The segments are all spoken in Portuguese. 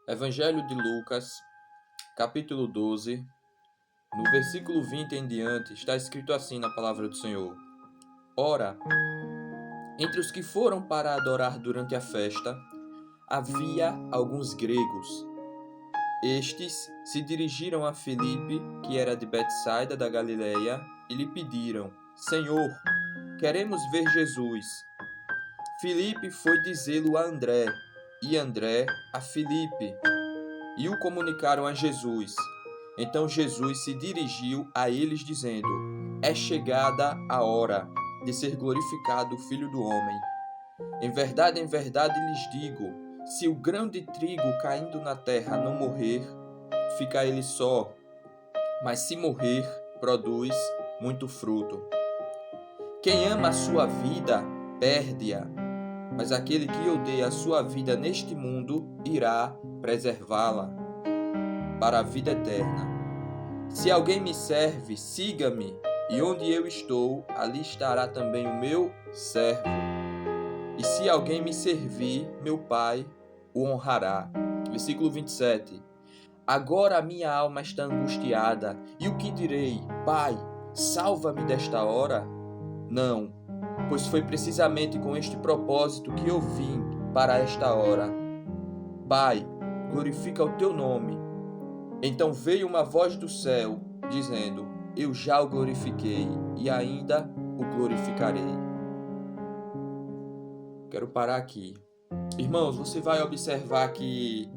Evangelho de Lucas, capítulo 12, no versículo 20 em diante, está escrito assim na palavra do Senhor: Ora, entre os que foram para adorar durante a festa, havia alguns gregos. Estes se dirigiram a Filipe, que era de Betsaida da Galileia, e lhe pediram: Senhor, queremos ver Jesus. Filipe foi dizê-lo a André, e André a Filipe, e o comunicaram a Jesus. Então Jesus se dirigiu a eles dizendo: É chegada a hora de ser glorificado o Filho do Homem. Em verdade lhes digo, se o grão de trigo caindo na terra não morrer, fica ele só, mas se morrer, produz muito fruto. Quem ama a sua vida, perde-a, mas aquele que odeia a sua vida neste mundo, irá preservá-la para a vida eterna. Se alguém me serve, siga-me, e onde eu estou, ali estará também o meu servo. E se alguém me servir, meu Pai o honrará. Versículo 27. Agora a minha alma está angustiada, e o que direi? Pai, salva-me desta hora? Não, pois foi precisamente com este propósito que eu vim para esta hora. Pai, glorifica o teu nome. Então veio uma voz do céu, dizendo: Eu já o glorifiquei, e ainda o glorificarei. Quero parar aqui. Irmãos, você vai observar que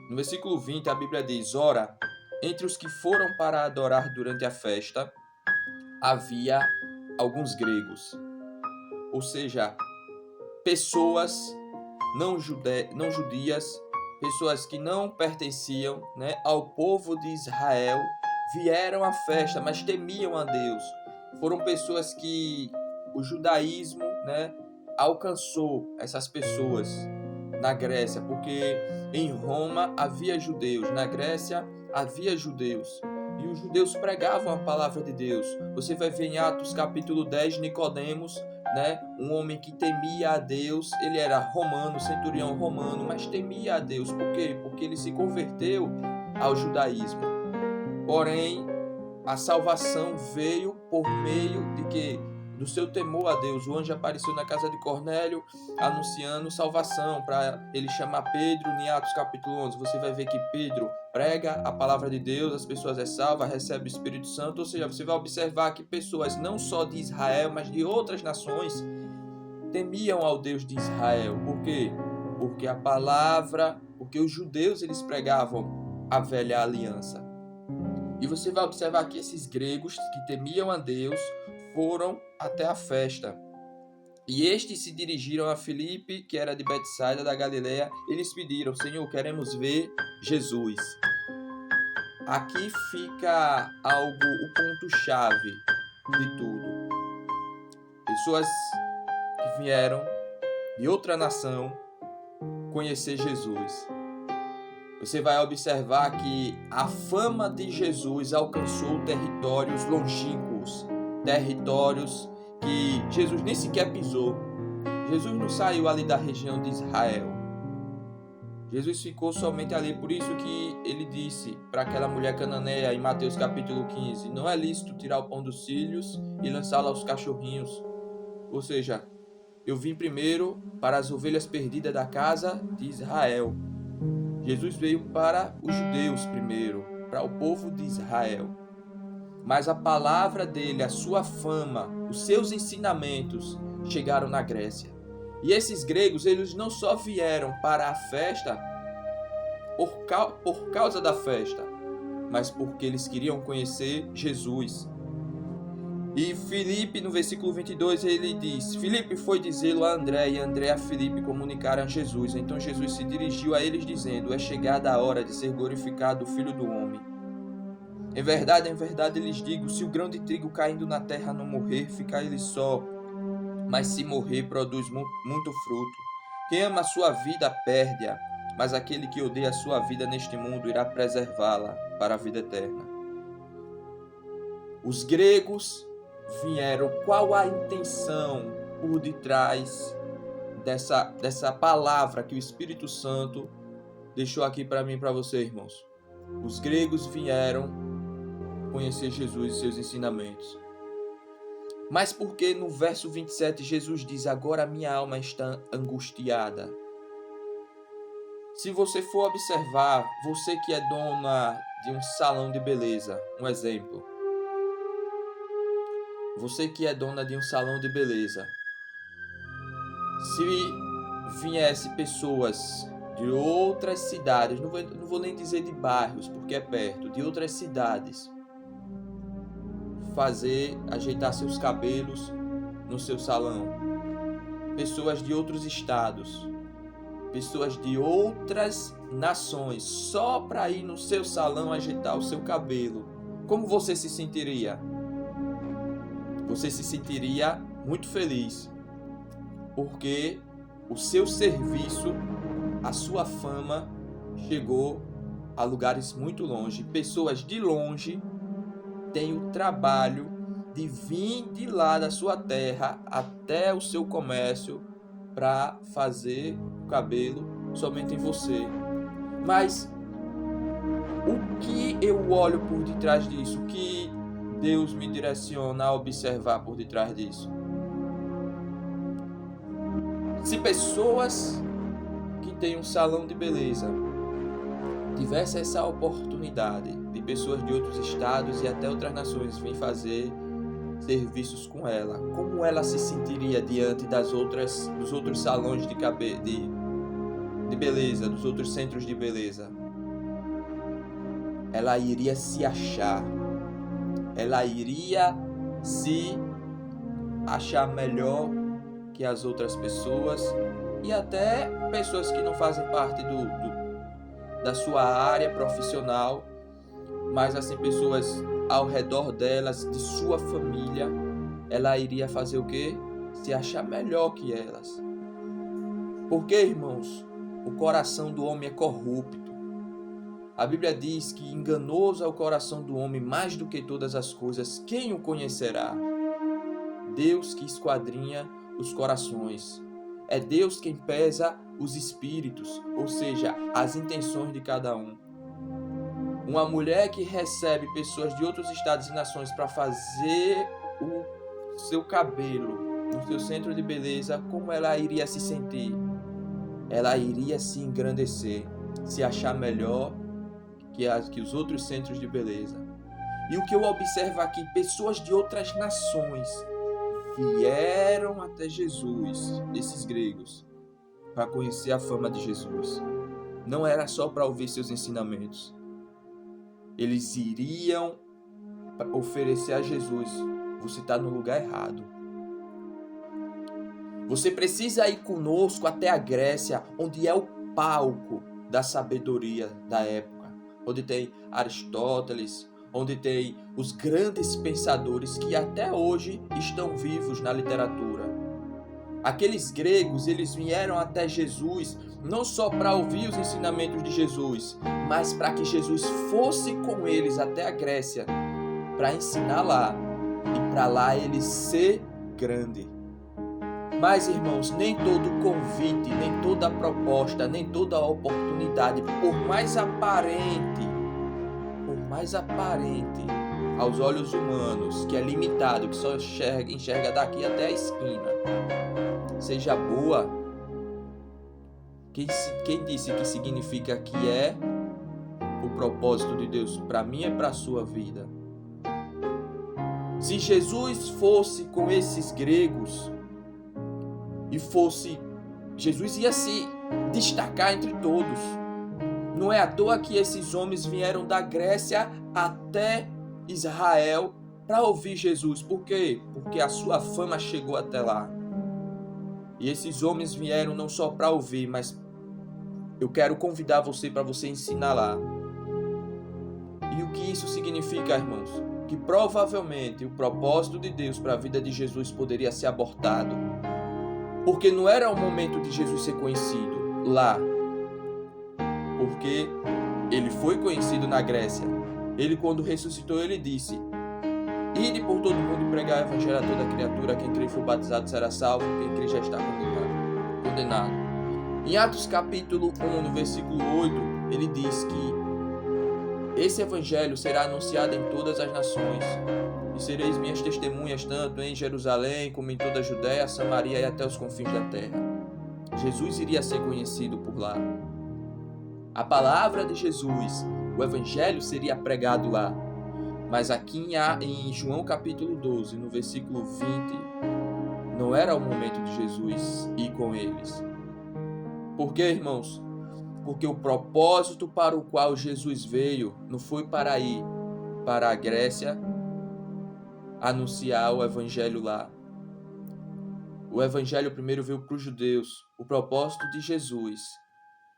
no versículo 20 a Bíblia diz: Ora, entre os que foram para adorar durante a festa, havia alguns gregos. Ou seja, pessoas não judias, pessoas que não pertenciam, ao povo de Israel, vieram à festa, mas temiam a Deus. Foram pessoas que o judaísmo, alcançou essas pessoas na Grécia, porque em Roma havia judeus, na Grécia havia judeus. E os judeus pregavam a palavra de Deus. Você vai ver em Atos capítulo 10, Nicodemos, um homem que temia a Deus. Ele era romano, centurião romano, mas temia a Deus. Por quê? Porque ele se converteu ao judaísmo. Porém, a salvação veio por meio de que? Do seu temor a Deus. O anjo apareceu na casa de Cornélio anunciando salvação para ele chamar Pedro. Em Atos capítulo 11 você vai ver que Pedro prega a palavra de Deus, as pessoas é salva, recebe o Espírito Santo. Ou seja, você vai observar que pessoas não só de Israel, mas de outras nações temiam ao Deus de Israel. Por quê? Porque os judeus eles pregavam a velha aliança. E você vai observar que esses gregos que temiam a Deus foram até a festa. E estes se dirigiram a Filipe, que era de Betsaida da Galileia. Eles pediram: Senhor, queremos ver Jesus. Aqui fica o ponto-chave de tudo. Pessoas que vieram de outra nação conhecer Jesus. Você vai observar que a fama de Jesus alcançou territórios longínquos, territórios que Jesus nem sequer pisou. Jesus não saiu ali da região de Israel. Jesus ficou somente ali, por isso que ele disse para aquela mulher cananeia em Mateus capítulo 15, não é lícito tirar o pão dos filhos e lançá-lo aos cachorrinhos. Ou seja, eu vim primeiro para as ovelhas perdidas da casa de Israel. Jesus veio para os judeus primeiro, para o povo de Israel. Mas a palavra dele, a sua fama, os seus ensinamentos chegaram na Grécia. E esses gregos, eles não só vieram para a festa por causa da festa, mas porque eles queriam conhecer Jesus. E Filipe, no versículo 22, ele diz: Filipe foi dizê-lo a André, e André a Filipe comunicaram a Jesus. Então Jesus se dirigiu a eles dizendo: É chegada a hora de ser glorificado o Filho do Homem. Em verdade lhes digo, se o grão de trigo caindo na terra não morrer, fica ele só, mas se morrer, produz muito fruto. Quem ama a sua vida, perde-a, mas aquele que odeia a sua vida neste mundo, irá preservá-la para a vida eterna. Os gregos vieram. Qual a intenção por detrás dessa palavra que o Espírito Santo deixou aqui para mim e para você, irmãos. Os gregos vieram conhecer Jesus e seus ensinamentos. Mas por que no verso 27 Jesus diz: agora minha alma está angustiada? Se você for observar, você que é dona de um salão de beleza, um exemplo. Você que é dona de um salão de beleza. Se viesse pessoas de outras cidades, não vou nem dizer de bairros, porque é perto, de outras cidades, ajeitar seus cabelos no seu salão. Pessoas de outros estados, pessoas de outras nações, só para ir no seu salão ajeitar o seu cabelo. Como você se sentiria? Você se sentiria muito feliz, porque o seu serviço, a sua fama chegou a lugares muito longe. Pessoas de longe têm o trabalho de vir de lá da sua terra até o seu comércio para fazer o cabelo somente em você. Mas o que eu olho por detrás disso? O que Deus me direciona a observar por detrás disso? Se pessoas que têm um salão de beleza tivessem essa oportunidade de pessoas de outros estados e até outras nações vir fazer serviços com ela, como ela se sentiria diante dos outros salões de beleza, dos outros centros de beleza? Ela iria se achar, ela iria se achar melhor que as outras pessoas e até pessoas que não fazem parte da sua área profissional, mas assim, pessoas ao redor delas, de sua família. Ela iria fazer o quê? Se achar melhor que elas. Porque, irmãos, o coração do homem é corrupto. A Bíblia diz que enganoso é o coração do homem mais do que todas as coisas. Quem o conhecerá? Deus que esquadrinha os corações. É Deus quem pesa os espíritos, ou seja, as intenções de cada um. Uma mulher que recebe pessoas de outros estados e nações para fazer o seu cabelo no seu centro de beleza, como ela iria se sentir? Ela iria se engrandecer, se achar melhor que os outros centros de beleza. E o que eu observo aqui, pessoas de outras nações vieram até Jesus, esses gregos, para conhecer a fama de Jesus. Não era só para ouvir seus ensinamentos. Eles iriam oferecer a Jesus: você está no lugar errado. Você precisa ir conosco até a Grécia, onde é o palco da sabedoria da época, onde tem Aristóteles, onde tem os grandes pensadores que até hoje estão vivos na literatura. Aqueles gregos, eles vieram até Jesus não só para ouvir os ensinamentos de Jesus, mas para que Jesus fosse com eles até a Grécia, para ensinar lá e para lá ele ser grande. Mas, irmãos, nem todo convite, nem toda proposta, nem toda oportunidade, por mais aparente aos olhos humanos, que é limitado, que só enxerga daqui até a esquina, seja boa. Quem disse que significa que é o propósito de Deus para mim e para a sua vida? Se Jesus fosse com esses gregos Jesus ia se destacar entre todos. Não é à toa que esses homens vieram da Grécia até Israel para ouvir Jesus. Por quê? Porque a sua fama chegou até lá. E esses homens vieram não só para ouvir, mas eu quero convidar você para você ensinar lá. E o que isso significa, irmãos? Que provavelmente o propósito de Deus para a vida de Jesus poderia ser abortado. Porque não era o momento de Jesus ser conhecido lá. Porque ele foi conhecido na Grécia. Ele, quando ressuscitou, ele disse: ide por todo mundo e pregar o evangelho a toda criatura. Quem crer e for batizado será salvo, quem crer já está condenado. Em Atos capítulo 1, no versículo 8, ele diz que esse evangelho será anunciado em todas as nações, e sereis minhas testemunhas tanto em Jerusalém como em toda a Judéia, Samaria e até os confins da terra. Jesus iria ser conhecido por lá. A palavra de Jesus, o evangelho seria pregado lá. Mas aqui em João capítulo 12, no versículo 20, não era o momento de Jesus ir com eles. Por quê, irmãos? Porque o propósito para o qual Jesus veio não foi para ir para a Grécia anunciar o evangelho lá. O evangelho primeiro veio para os judeus. O propósito de Jesus,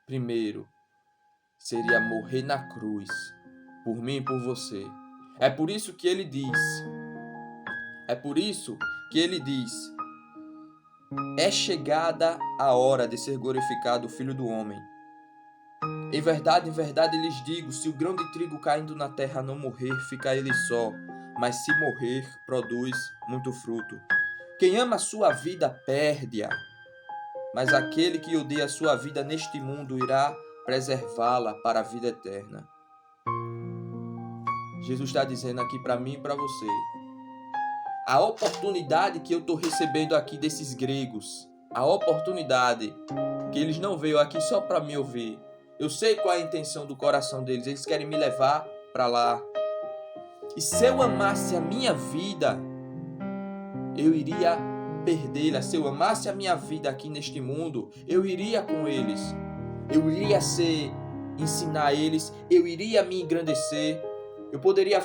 primeiro, seria morrer na cruz, por mim e por você. É por isso que ele diz, é chegada a hora de ser glorificado o Filho do Homem. Em verdade, lhes digo, se o grão de trigo caindo na terra não morrer, fica ele só, mas se morrer, produz muito fruto. Quem ama a sua vida, perde-a, mas aquele que odeia a sua vida neste mundo irá preservá-la para a vida eterna. Jesus está dizendo aqui para mim e para você, a oportunidade que eu estou recebendo aqui desses gregos, a oportunidade que eles não veio aqui só para me ouvir. Eu sei qual é a intenção do coração deles, eles querem me levar para lá. E se eu amasse a minha vida, eu iria perdê-la. Se eu amasse a minha vida aqui neste mundo, eu iria com eles. Eu iria ensinar eles, eu iria me engrandecer. Eu poderia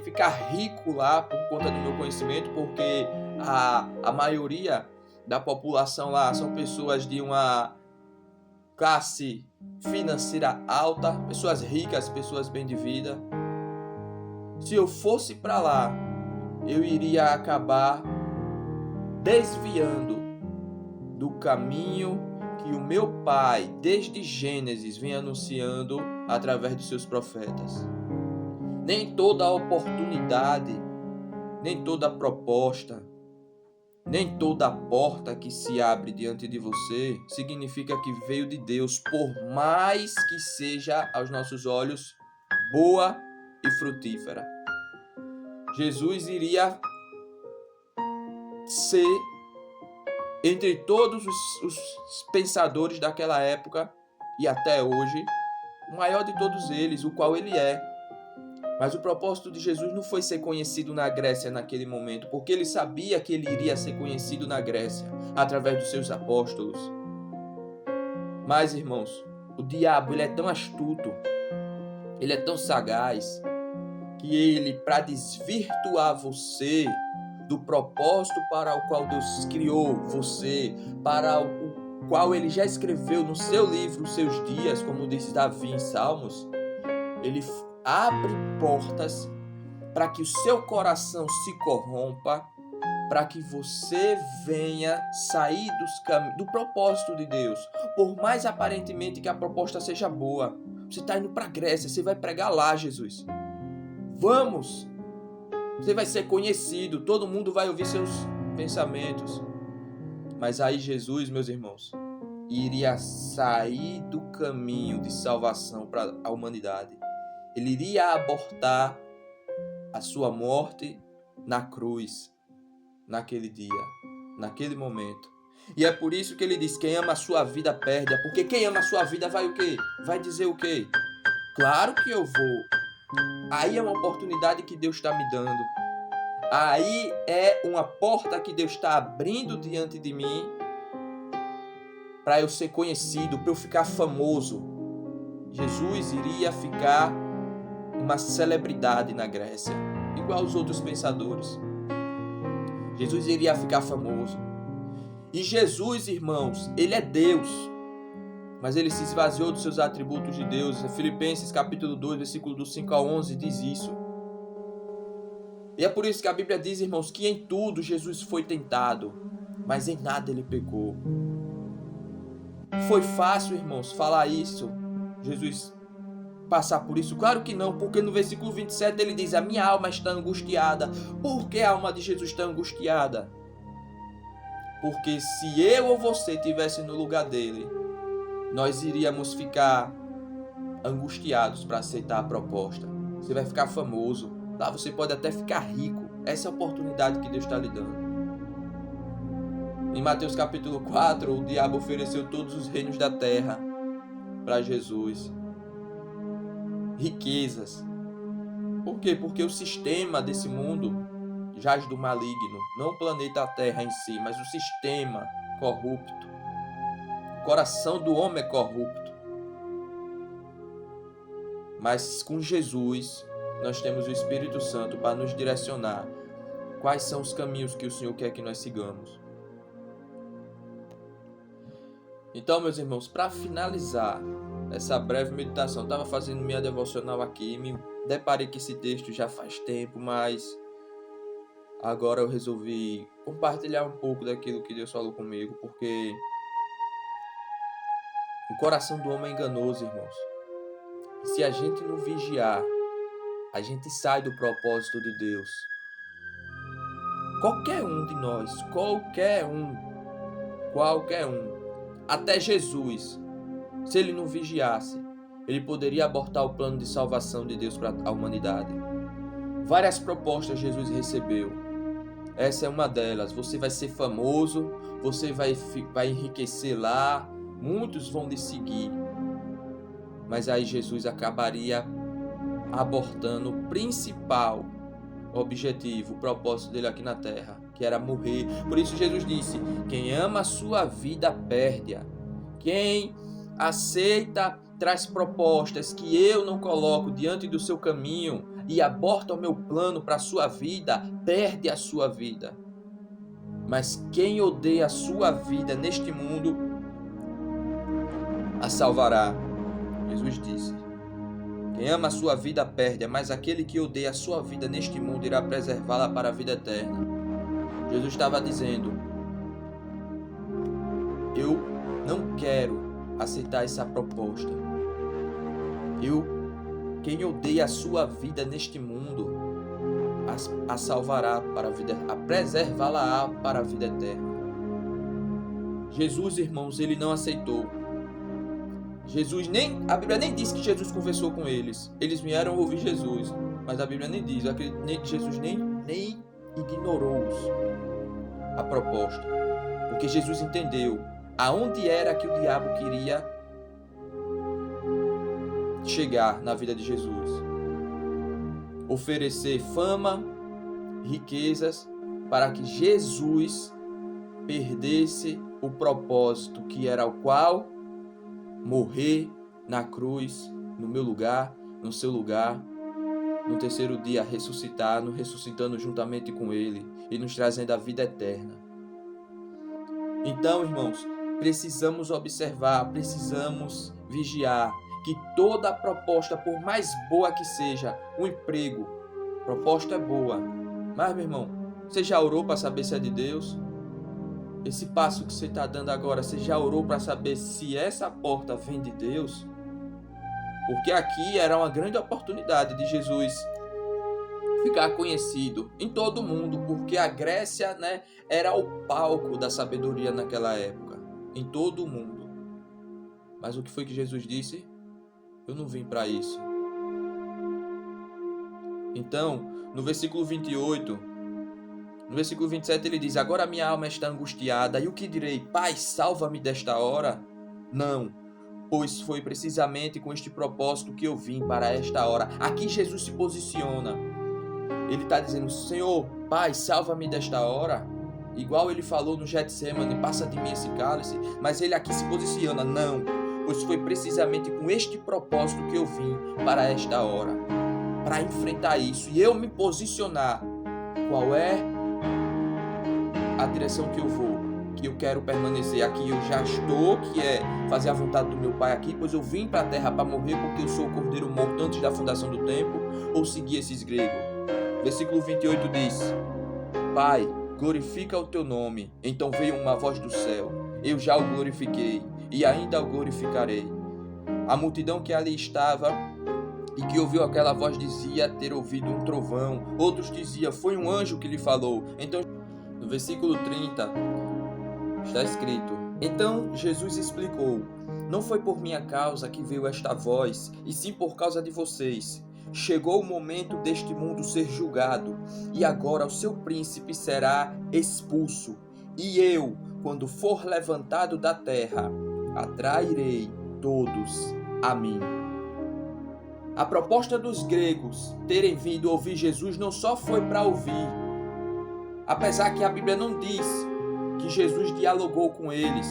ficar rico lá por conta do meu conhecimento, porque a maioria da população lá são pessoas de uma classe financeira alta, pessoas ricas, pessoas bem de vida. Se eu fosse para lá, eu iria acabar desviando do caminho que o meu Pai, desde Gênesis, vem anunciando através dos seus profetas. Nem toda oportunidade, nem toda proposta, nem toda porta que se abre diante de você significa que veio de Deus, por mais que seja aos nossos olhos boa e frutífera. Jesus iria ser, entre todos os pensadores daquela época e até hoje, o maior de todos eles, o qual ele é. Mas o propósito de Jesus não foi ser conhecido na Grécia naquele momento, porque ele sabia que ele iria ser conhecido na Grécia, através dos seus apóstolos. Mas, irmãos, o diabo, ele é tão astuto, ele é tão sagaz, que ele, para desvirtuar você do propósito para o qual Deus criou você, para o qual ele já escreveu no seu livro os seus dias, como diz Davi em Salmos, ele abre portas para que o seu coração se corrompa, para que você venha sair do propósito de Deus. Por mais aparentemente que a proposta seja boa, você está indo para a Grécia, você vai pregar lá, Jesus. Vamos! Você vai ser conhecido, todo mundo vai ouvir seus pensamentos. Mas aí Jesus, meus irmãos, iria sair do caminho de salvação para a humanidade. Ele iria abortar a sua morte na cruz, naquele dia, naquele momento. E é por isso que ele diz, quem ama a sua vida perde-a, porque quem ama a sua vida vai o quê? Vai dizer o quê? Claro que eu vou. Aí é uma oportunidade que Deus está me dando. Aí é uma porta que Deus está abrindo diante de mim para eu ser conhecido, para eu ficar famoso. Jesus iria ficar uma celebridade na Grécia, igual os outros pensadores. Jesus iria ficar famoso. E Jesus, irmãos, ele é Deus, mas ele se esvaziou dos seus atributos de Deus. Filipenses capítulo 2, versículo do 5 ao 11 diz isso. E é por isso que a Bíblia diz, irmãos, que em tudo Jesus foi tentado, mas em nada ele pecou. Foi fácil, irmãos, falar isso, Jesus passar por isso? Claro que não, porque no versículo 27 ele diz, a minha alma está angustiada. Por que a alma de Jesus está angustiada? Porque se eu ou você estivesse no lugar dele, nós iríamos ficar angustiados para aceitar a proposta. Você vai ficar famoso, lá você pode até ficar rico. Essa é a oportunidade que Deus está lhe dando. Em Mateus capítulo 4, o diabo ofereceu todos os reinos da terra para Jesus. Riquezas. Por quê? Porque o sistema desse mundo jaz do maligno. Não o planeta Terra em si, mas o sistema corrupto. O coração do homem é corrupto. Mas com Jesus, nós temos o Espírito Santo para nos direcionar. Quais são os caminhos que o Senhor quer que nós sigamos? Então, meus irmãos, para finalizar essa breve meditação, eu estava fazendo minha devocional aqui e me deparei com esse texto já faz tempo, mas agora eu resolvi compartilhar um pouco daquilo que Deus falou comigo, porque o coração do homem é enganoso, irmãos. Se a gente não vigiar, a gente sai do propósito de Deus. Qualquer um de nós, qualquer um, até Jesus, se ele não vigiasse, ele poderia abortar o plano de salvação de Deus para a humanidade. Várias propostas Jesus recebeu. Essa é uma delas. Você vai ser famoso, você vai enriquecer lá, muitos vão lhe seguir. Mas aí Jesus acabaria abortando o principal objetivo, o propósito dele aqui na terra, que era morrer. Por isso Jesus disse: quem ama a sua vida perde-a. Quem aceita, traz propostas que eu não coloco diante do seu caminho e aborta o meu plano para a sua vida, perde a sua vida. Mas quem odeia a sua vida neste mundo, a salvará. Jesus disse: quem ama a sua vida perde, mas aquele que odeia a sua vida neste mundo irá preservá-la para a vida eterna. Jesus estava dizendo: eu não quero aceitar essa proposta. Quem odeia a sua vida neste mundo, a salvará para a vida, a preservá-la para a vida eterna. Jesus, irmãos, ele não aceitou. A Bíblia nem diz que Jesus conversou com eles. Eles vieram ouvir Jesus, mas a Bíblia nem diz. Jesus nem ignorou-os a proposta, porque Jesus entendeu aonde era que o diabo queria chegar na vida de Jesus. Oferecer fama, riquezas, para que Jesus perdesse o propósito que era o qual? Morrer na cruz, no meu lugar, no seu lugar, no terceiro dia ressuscitar, nos ressuscitando juntamente com Ele e nos trazendo a vida eterna. Então, irmãos, precisamos observar, precisamos vigiar que toda proposta, por mais boa que seja, um emprego, proposta é boa, mas, meu irmão, você já orou para saber se é de Deus? Esse passo que você está dando agora, você já orou para saber se essa porta vem de Deus? Porque aqui era uma grande oportunidade de Jesus ficar conhecido em todo o mundo, porque a Grécia, era o palco da sabedoria naquela época, em todo o mundo. Mas o que foi que Jesus disse? Eu não vim para isso. Então, no versículo 28... No versículo 27 ele diz: agora minha alma está angustiada, e o que direi? Pai, salva-me desta hora? Não, pois foi precisamente com este propósito que eu vim para esta hora. Aqui Jesus se posiciona. Ele está dizendo: Senhor, Pai, salva-me desta hora. Igual ele falou no Getsemane: passa de mim esse cálice. Mas ele aqui se posiciona: não, pois foi precisamente com este propósito que eu vim para esta hora, para enfrentar isso e eu me posicionar. Qual é a direção que eu vou, que eu quero permanecer aqui? Eu já estou, que é fazer a vontade do meu Pai aqui, pois eu vim para a terra para morrer porque eu sou o cordeiro morto antes da fundação do tempo, ou seguir esses gregos? Versículo 28 diz: Pai, glorifica o teu nome. Então veio uma voz do céu: eu já o glorifiquei e ainda o glorificarei. A multidão que ali estava e que ouviu aquela voz dizia ter ouvido um trovão. Outros diziam: foi um anjo que lhe falou. Então, no versículo 30, está escrito: então Jesus explicou: Não foi por minha causa que veio esta voz, e sim por causa de vocês. Chegou o momento deste mundo ser julgado, e agora o seu príncipe será expulso. E eu, quando for levantado da terra, atrairei todos a mim. A proposta dos gregos terem vindo ouvir Jesus não só foi para ouvir, apesar que a Bíblia não diz que Jesus dialogou com eles,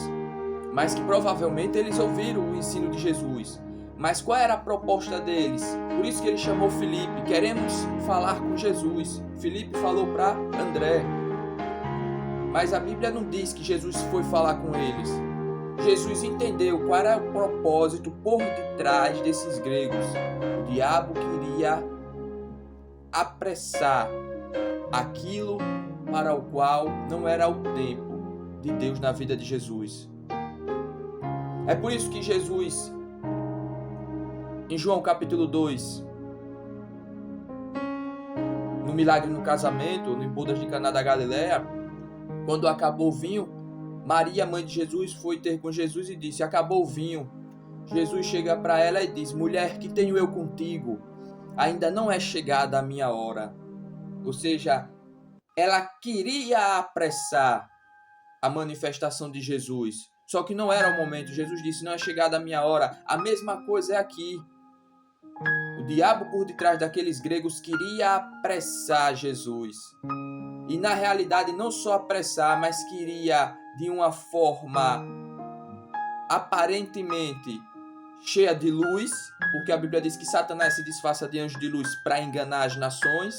mas que provavelmente eles ouviram o ensino de Jesus. Mas qual era a proposta deles? Por isso que ele chamou Filipe. Queremos falar com Jesus. Filipe falou para André. Mas a Bíblia não diz que Jesus foi falar com eles. Jesus entendeu qual era o propósito por detrás desses gregos. O diabo queria apressar aquilo para o qual não era o tempo de Deus na vida de Jesus. É por isso que Jesus, em João capítulo 2, no milagre no casamento, no bodas de Caná da Galileia, quando acabou o vinho, Maria, mãe de Jesus, foi ter com Jesus e disse: acabou o vinho. Jesus chega para ela e diz: mulher, que tenho eu contigo? Ainda não é chegada a minha hora. Ou seja, ela queria apressar a manifestação de Jesus. Só que não era o momento. Jesus disse: não é chegada a minha hora. A mesma coisa é aqui. O diabo por detrás daqueles gregos queria apressar Jesus. E na realidade não só apressar, mas queria de uma forma aparentemente cheia de luz, porque a Bíblia diz que Satanás se disfarça de anjo de luz para enganar as nações.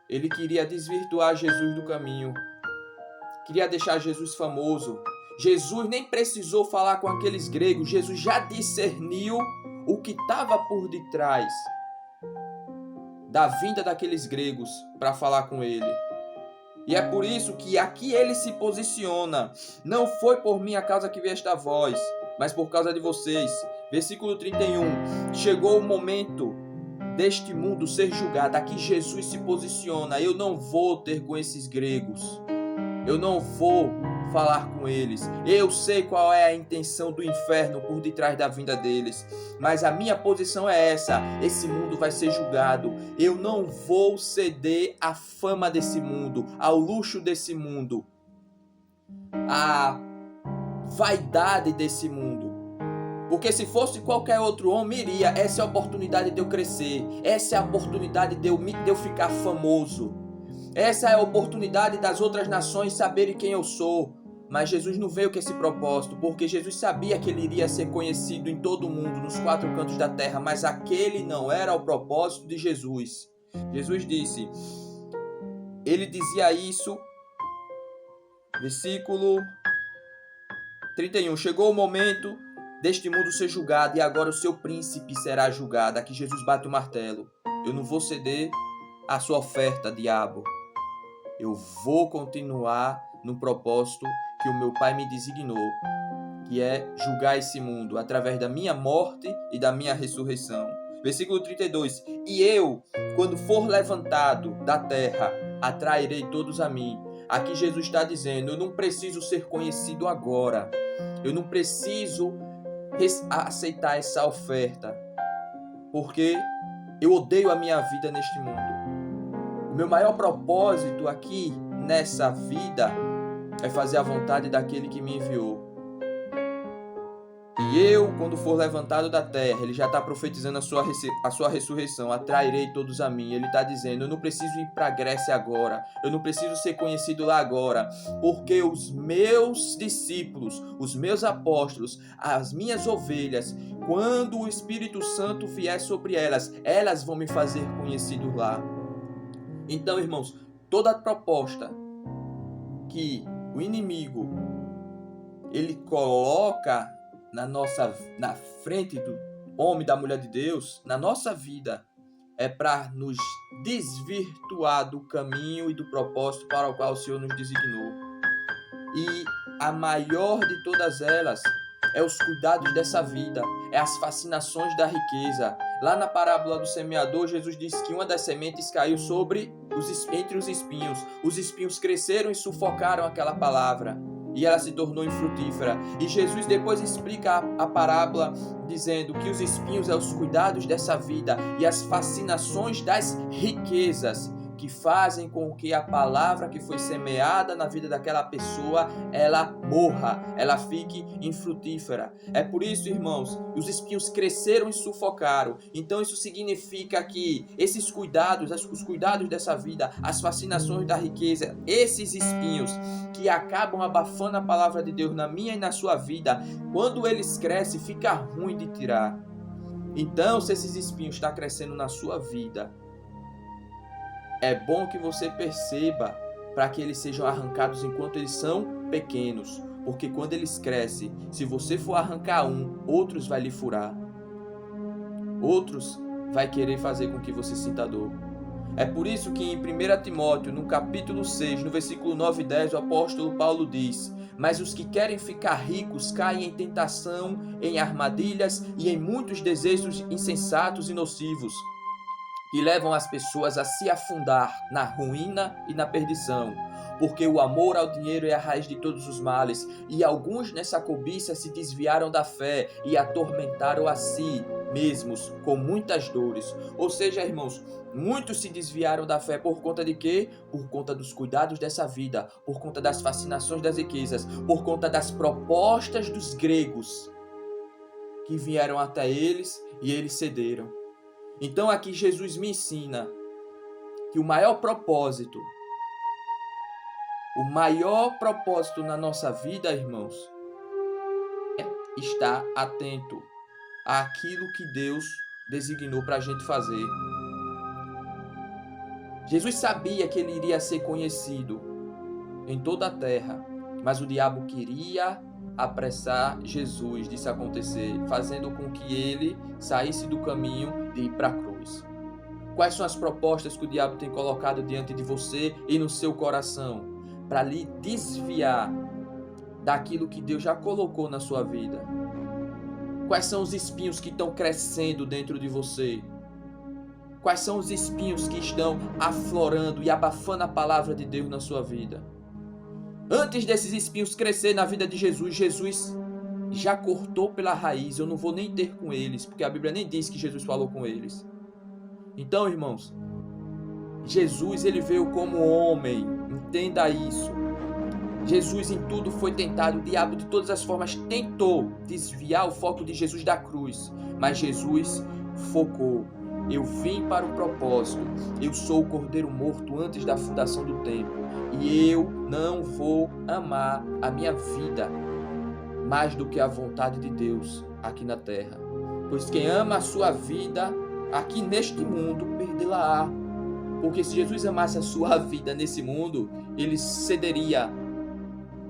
Ele queria desvirtuar Jesus do caminho. Queria deixar Jesus famoso. Jesus nem precisou falar com aqueles gregos. Jesus já discerniu o que estava por detrás da vinda daqueles gregos para falar com ele. E é por isso que aqui ele se posiciona. Não foi por minha causa que veio esta voz, mas por causa de vocês. Versículo 31. Chegou o momento deste mundo ser julgado. Aqui Jesus se posiciona. Eu não vou ter com esses gregos. Eu não vou falar com eles. Eu sei qual é a intenção do inferno por detrás da vinda deles. Mas a minha posição é essa. Esse mundo vai ser julgado. Eu não vou ceder à fama desse mundo, ao luxo desse mundo, à vaidade desse mundo. Porque se fosse qualquer outro homem, iria. Essa é a oportunidade de eu crescer. Essa é a oportunidade de eu ficar famoso. Essa é a oportunidade das outras nações saberem quem eu sou. Mas Jesus não veio com esse propósito, porque Jesus sabia que ele iria ser conhecido em todo o mundo, nos 4 cantos da terra, mas aquele não era o propósito de Jesus. Jesus disse, ele dizia isso, versículo 31, chegou o momento deste mundo ser julgado e agora o seu príncipe será julgado. Aqui Jesus bate o martelo. Eu não vou ceder à sua oferta, diabo. Eu vou continuar no propósito que o meu Pai me designou, que é julgar esse mundo através da minha morte e da minha ressurreição. Versículo 32. E eu, quando for levantado da terra, atrairei todos a mim. Aqui Jesus está dizendo, eu não preciso ser conhecido agora. Eu não preciso aceitar essa oferta, porque eu odeio a minha vida neste mundo. O meu maior propósito aqui, nessa vida, é fazer a vontade daquele que me enviou. E eu, quando for levantado da terra, ele já está profetizando a sua ressurreição, atrairei todos a mim. Ele está dizendo, eu não preciso ir para a Grécia agora, eu não preciso ser conhecido lá agora, porque os meus discípulos, os meus apóstolos, as minhas ovelhas, quando o Espírito Santo vier sobre elas, elas vão me fazer conhecido lá. Então, irmãos, toda a proposta que o inimigo ele coloca na frente do homem, da mulher de Deus, na nossa vida, é para nos desvirtuar do caminho e do propósito para o qual o Senhor nos designou. E a maior de todas elas é os cuidados dessa vida, é as fascinações da riqueza. Lá na parábola do semeador, Jesus disse que uma das sementes caiu entre os espinhos. Os espinhos cresceram e sufocaram aquela palavra. e ela se tornou infrutífera. E Jesus depois explica a parábola dizendo que os espinhos são os cuidados dessa vida e as fascinações das riquezas que fazem com que a palavra que foi semeada na vida daquela pessoa, ela morra, ela fique infrutífera. É por isso, irmãos, os espinhos cresceram e sufocaram. Então isso significa que esses cuidados, os cuidados dessa vida, as fascinações da riqueza, esses espinhos que acabam abafando a palavra de Deus na minha e na sua vida, quando eles crescem, fica ruim de tirar. Então, se esses espinhos estão crescendo na sua vida, é bom que você perceba para que eles sejam arrancados enquanto eles são pequenos. Porque quando eles crescem, se você for arrancar um, outros vai lhe furar. Outros vai querer fazer com que você sinta dor. É por isso que em 1 Timóteo, no capítulo 6, no versículo 9 e 10, o apóstolo Paulo diz: mas os que querem ficar ricos caem em tentação, em armadilhas e em muitos desejos insensatos e nocivos, que levam as pessoas a se afundar na ruína e na perdição. Porque o amor ao dinheiro é a raiz de todos os males, e alguns nessa cobiça se desviaram da fé e atormentaram a si mesmos com muitas dores. Ou seja, irmãos, muitos se desviaram da fé por conta de quê? Por conta dos cuidados dessa vida, por conta das fascinações das riquezas, por conta das propostas dos gregos que vieram até eles e eles cederam. Então aqui Jesus me ensina que o maior propósito na nossa vida, irmãos, é estar atento àquilo que Deus designou para a gente fazer. Jesus sabia que ele iria ser conhecido em toda a terra, mas o diabo queria apressar Jesus disso acontecer, fazendo com que ele saísse do caminho de ir para a cruz. Quais são as propostas que o diabo tem colocado diante de você e no seu coração para lhe desviar daquilo que Deus já colocou na sua vida? Quais são os espinhos que estão crescendo dentro de você? Quais são os espinhos que estão aflorando e abafando a palavra de Deus na sua vida? Antes desses espinhos crescer na vida de Jesus, Jesus já cortou pela raiz. Eu não vou nem ter com eles, porque a Bíblia nem diz que Jesus falou com eles. Então, irmãos, Jesus ele veio como homem, entenda isso. Jesus em tudo foi tentado, o diabo de todas as formas tentou desviar o foco de Jesus da cruz, mas Jesus focou. Eu vim para o propósito, eu sou o Cordeiro morto antes da fundação do tempo, e eu não vou amar a minha vida mais do que a vontade de Deus aqui na terra. Pois quem ama a sua vida aqui neste mundo, perdê-la-á. Porque se Jesus amasse a sua vida nesse mundo, ele cederia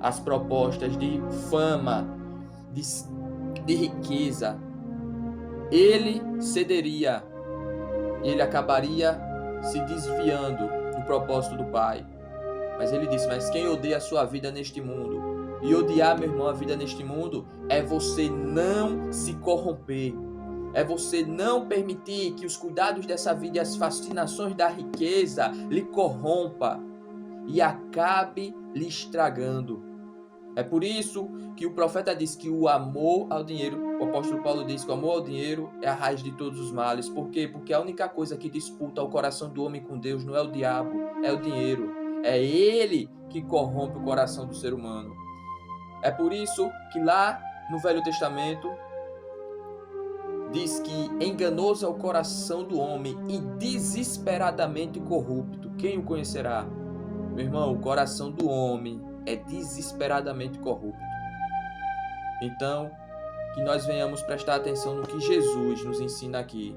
às propostas de fama, de riqueza. Ele cederia. Ele acabaria se desviando do propósito do Pai. Mas ele disse, mas quem odeia a sua vida neste mundo? E odiar, meu irmão, a vida neste mundo é você não se corromper. É você não permitir que os cuidados dessa vida e as fascinações da riqueza lhe corrompa e acabe lhe estragando. É por isso que o profeta diz que o amor ao dinheiro, o apóstolo Paulo diz que o amor ao dinheiro é a raiz de todos os males. Por quê? Porque a única coisa que disputa o coração do homem com Deus não é o diabo, é o dinheiro. É ele que corrompe o coração do ser humano. É por isso que lá no Velho Testamento diz que enganoso é o coração do homem e desesperadamente corrupto. Quem o conhecerá? Meu irmão, o coração do homem é desesperadamente corrupto. Então, que nós venhamos prestar atenção no que Jesus nos ensina aqui.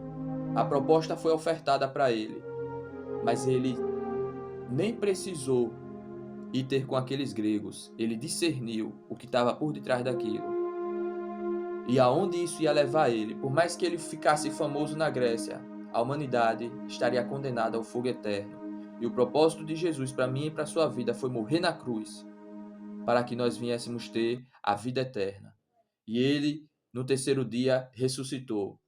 A proposta foi ofertada para ele, mas ele nem precisou ir ter com aqueles gregos. Ele discerniu o que estava por detrás daquilo. E aonde isso ia levar ele, por mais que ele ficasse famoso na Grécia, a humanidade estaria condenada ao fogo eterno. E o propósito de Jesus para mim e para a sua vida foi morrer na cruz, para que nós viéssemos ter a vida eterna. E ele, no terceiro dia, ressuscitou.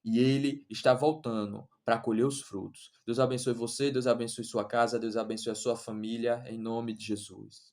E ele está voltando para colher os frutos. Deus abençoe você, Deus abençoe sua casa, Deus abençoe a sua família, em nome de Jesus.